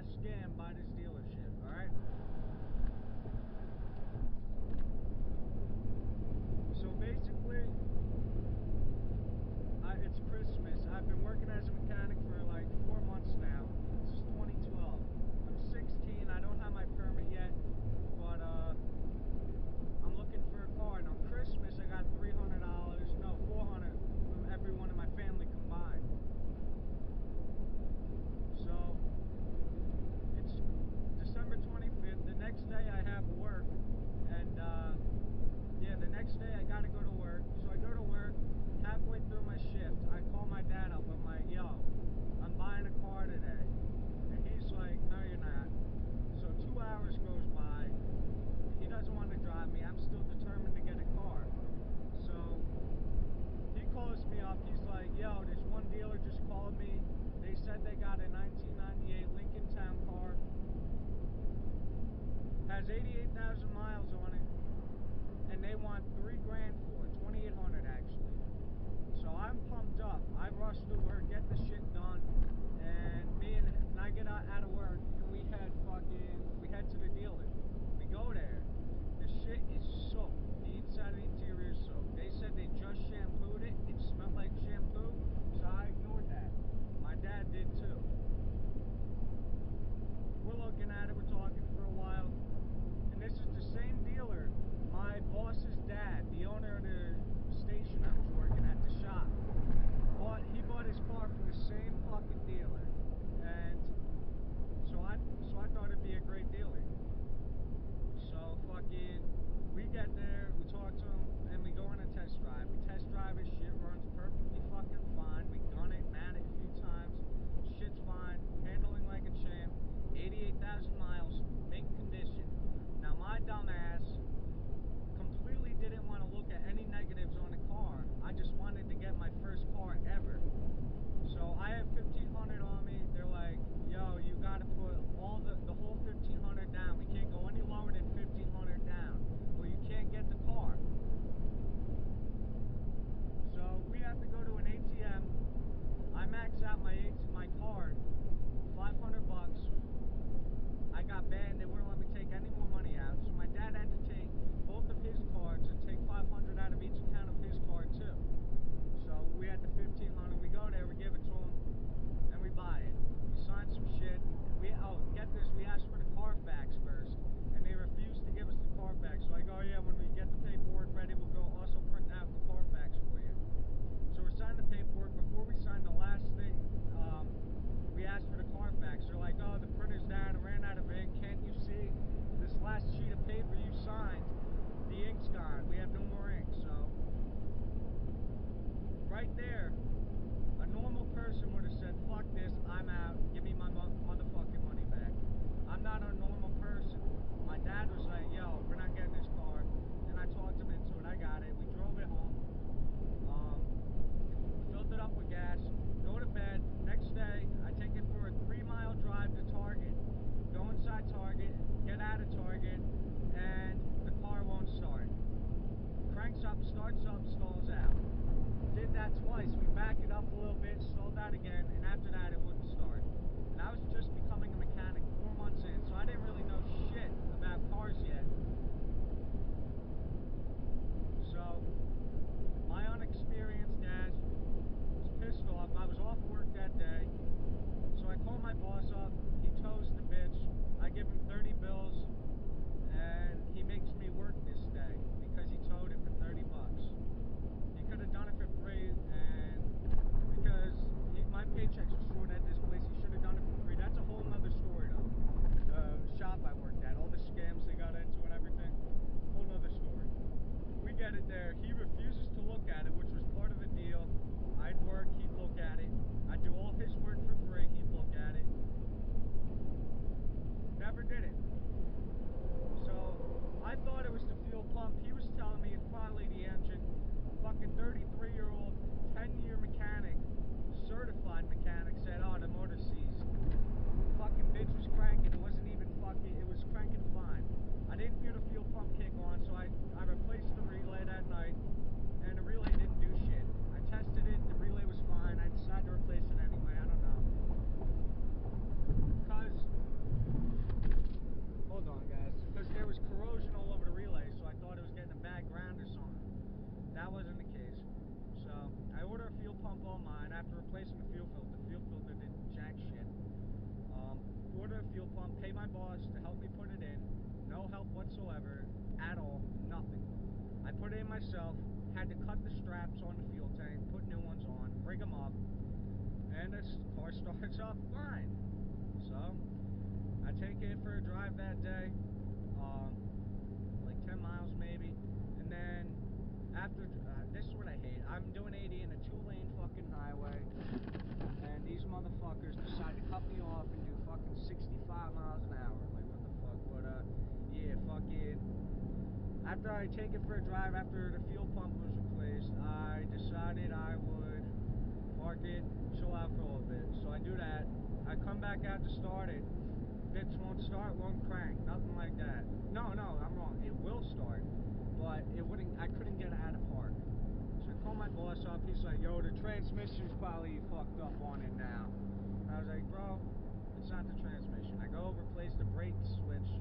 got scammed by this dealership, alright? So basically, it's Christmas. I've been working as a mechanic for like 4 months now. This is 2012. I'm 16. I don't have my permit yet, but I'm looking for a car. And on Christmas, I got $300, no, $400 from everyone in my family combined. So it's December 25th. The next day, I have work, and yeah, the next day I gotta go to work. So I go to work. Halfway through my shift, I call my dad up. I'm like, yo, I'm buying a car today. And he's like, no, you're not. So 2 hours goes by. He doesn't want to drive me. I'm still determined to get a car. So he calls me up. He's like, yo, this one dealer just called me. They said they got a 1998 Lincoln Town car. Has 88,000 miles on it. And they want $3 grand for it. 2,800 actually. So I'm pumped up. I rush to work, get the shit done, and I get out of work, and we head to the dealer. We go there. The shit is soaked. The inside of the interior is soaked. They said they just shampooed it. It smelled like shampoo, so I ignored that. My dad did too. We're looking at it. We're talking for a while, and this is the same dealer. My boss's dad, the owner of the station I was working at, the shop, he bought his car from the same pay my boss to help me put it in. No help whatsoever at all, nothing. I put it in myself, had to cut the straps on the fuel tank, put new ones on, rig them up, and this car starts up fine. So I take it for a drive that day, like 10 miles maybe, and then after, this is what I hate. I'm doing 80 in a 2-lane fucking highway, and these motherfuckers decide to cut me off and do fucking 65 miles an hour. Like, what the fuck? But, yeah, fucking, after I take it for a drive, after the fuel pump was replaced, I decided I would park it, chill out for a little bit. So I do that. I come back out to start it. Bitch won't start, won't crank, nothing like that. No, I'm wrong. It will start, but it wouldn't. I couldn't get it out of park. So I call my boss up. He's like, "Yo, the transmission's probably fucked up on it now." I was like, "Bro, it's not the transmission." I go replace the brake switch,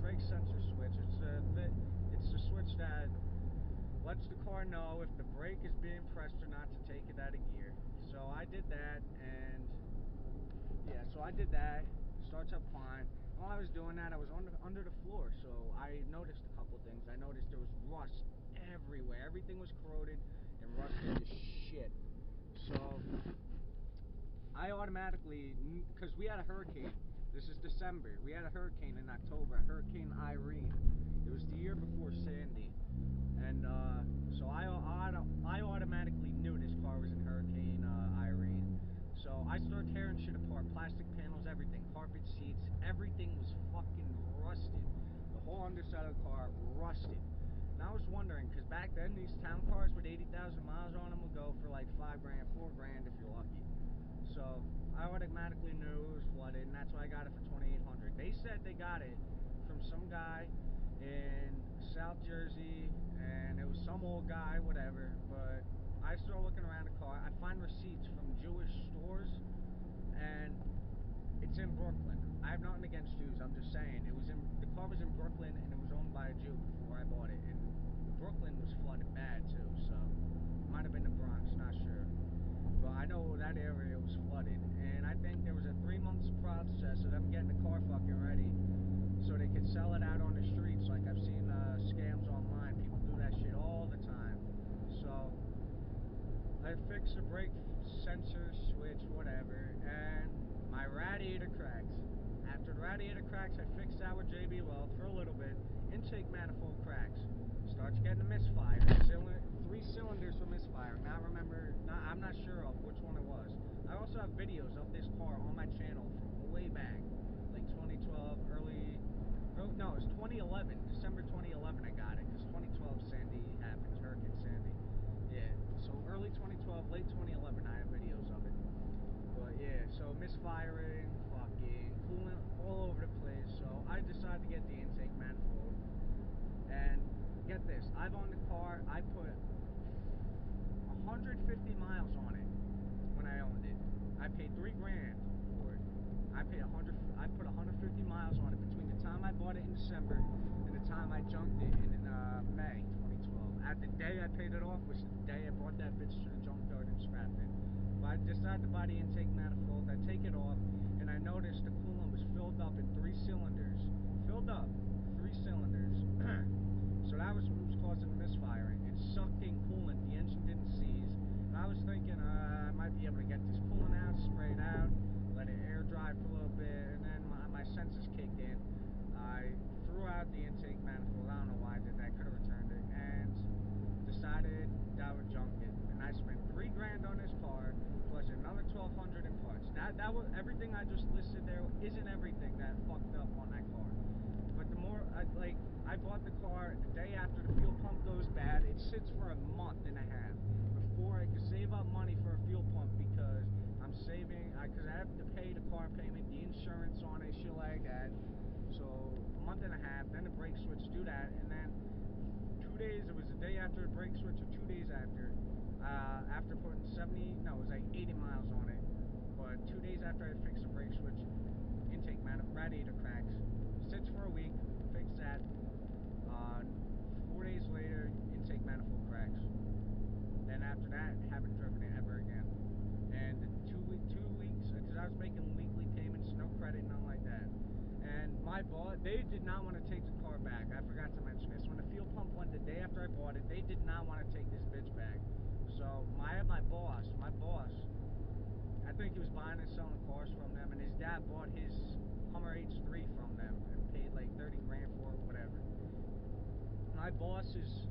brake sensor switch. It's the switch that lets the car know if the brake is being pressed or not to take it out of gear. So I did that, and yeah, so I did that. Starts up fine. While I was doing that, I was under the floor, so I noticed a couple things. I noticed there was rust everywhere. Everything was corroded and rusted to shit. So I automatically, because we had a hurricane. This is December. We had a hurricane in October, Hurricane Irene. It was the year before Sandy. And so I automatically knew this car was in Hurricane Irene. So I started tearing shit apart, plastic panels, everything, carpet seats, everything was fucking rusted. The whole underside of the car rusted. And I was wondering, because back then these town cars with 80,000 miles on them would go for like $5 grand, $4 grand if you're lucky. So I automatically knew it was flooded, and that's why I got it for $2,800. They said they got it from some guy in South Jersey, and it was some old guy, whatever, but I started looking around the car. I find receipts from Jewish stores, and it's in Brooklyn. I have nothing against Jews. I'm just saying the car was in Brooklyn, and it was owned by a Jew before I bought it. And Brooklyn was flooded bad too, so it might have been the Bronx, not sure. But I know that area was flooded, and I think there was a 3-month process of them getting the car fucking ready, so they could sell it out on the streets. Like I've seen scams online. People do that shit all the time. So I fixed the brake sensor switch, whatever, and my radiator cracks. After the radiator cracks, I fixed that with JB Weld for a little bit. Intake manifold cracks. Starts getting a misfire. 3 cylinders were misfiring. I'm not sure of which one it was. I also have videos of this car on my channel from way back, like 2012, no, it was 2011, December 2011 I got it, because 2012 Sandy happened, Hurricane Sandy. Yeah, so early 2012, late 2011, I have videos of it. But yeah, so misfiring, fucking coolant all over the place. So I decided to get the intake manifold. And get this, I've owned the car, I put 150 miles on it when I owned it. I paid $3 grand for it. I put 150 miles on it between the time I bought it in December and the time I junked it in May 2012. At the day I paid it off was the day I brought that bitch to the junkyard and scrapped it. But I decided to buy the intake manifold. I take it off, and I noticed the coolant was filled up in 3 cylinders. Filled up, 3 cylinders. So that was what was causing the misfiring. It sucked in coolant. The engine didn't seize. And I was thinking I might be able to get this coolant out, spray it out, let it air dry for a little bit, and then my senses kicked in. I threw out the intake manifold. I don't know why I did that. Could have returned it, and decided that I would junk it. And I spent $3 grand on this car, plus another $1,200 in parts. That was everything I just listed there. Isn't everything that fucked up on that car? But the more I bought the car the day after the fuel pump goes bad. It sits for a month and a half before I could save up money for a fuel pump, because I'm saving, because I have to pay the car payment, the insurance on it, shit like that. So a month and a half, then the brake switch, do that, and then 2 days, it was the day after the brake switch or 2 days after putting 80 miles on it. But 2 days after I fixed the brake switch, intake radiator cracks. Sits for a week, fix that. 4 days later, intake manifold cracks. Then after that, haven't driven it ever again. And 2 weeks, because I was making weekly payments, no credit, nothing like that. And my boss, they did not want to take the car back. I forgot to mention this. When the fuel pump went the day after I bought it, they did not want to take this bitch back. So my boss, I think he was buying and selling cars from them, and his dad bought his Hummer H3 from them and paid like 30 grand for it, whatever. My boss's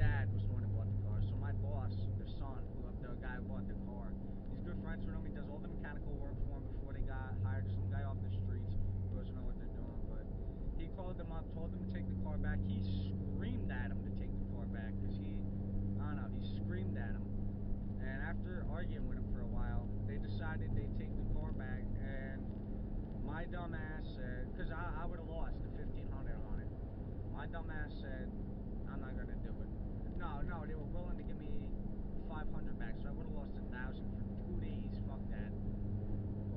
dad was the one who bought the car, so my boss, the son, the guy who bought the car, he's good friends with him. He does all the mechanical work for him before they got hired. Some guy off the streets who doesn't know what they're doing, but he called them up, told them to take the car back. He screamed at him to take the car back because I don't know, he screamed at him. And after arguing with him for a while, they decided they'd take the car back, and my dumb ass said, because I would have lost the $1,500 on it. My dumb ass said, I'm not going to do it. No, they were willing to give me $500 back, so I would have lost $1,000 for 2 days. Fuck that.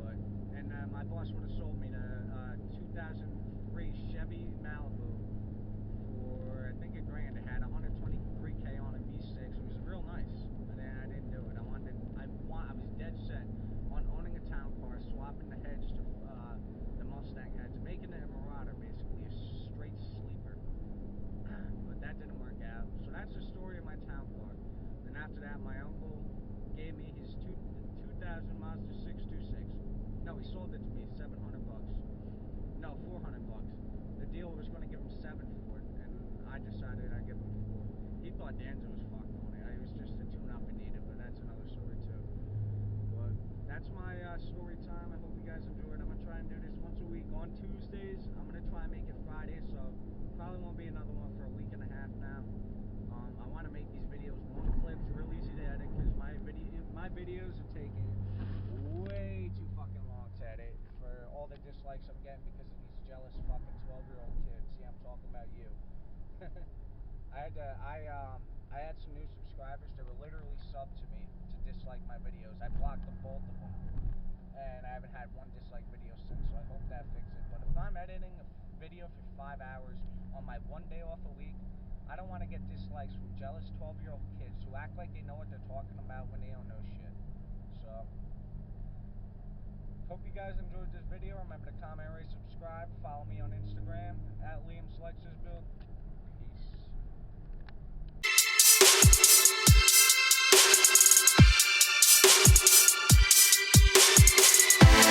But, and my boss would have sold me the 2003 Chevy Malibu for, I think, $1,000. It had 123K on it, V6. It was real nice. But then I didn't do it. I was dead set on owning a town car, swapping the heads to the Mustang heads, making it a Marauder, basically, a straight sleeper. But that didn't work out. So that's the story of my town car. Then after that, my uncle gave me his 2000 Mazda 626. No, he sold it to me, $700. No, $400. The dealer was going to give him $7 for it, and I decided I'd give him $4. He thought Danzo was fucked on it. It was just a tune-up and needed, but that's another story too. But that's my story time. I hope you guys enjoyed. I'm going to try and do this once a week on Tuesdays. I'm going to try and make it Friday, so probably won't be another one for a week and a half now. I want to make these videos one clip. It's real easy to edit because my videos are taking way too fucking long to edit for all the dislikes I'm getting because of these jealous fucking 12-year-old kids. Yeah, I'm talking about you. I had some new subscribers that were literally subbed to me to dislike my videos. I blocked them, both of them, and I haven't had one dislike video since, so I hope that fixes it. But if I'm editing a video for 5 hours on my one day off a week, I don't want to get dislikes from jealous 12-year-old kids who act like they know what they're talking about when they don't know shit. So, hope you guys enjoyed this video. Remember to comment, rate, subscribe, follow me on Instagram at Liam's Lexus Build.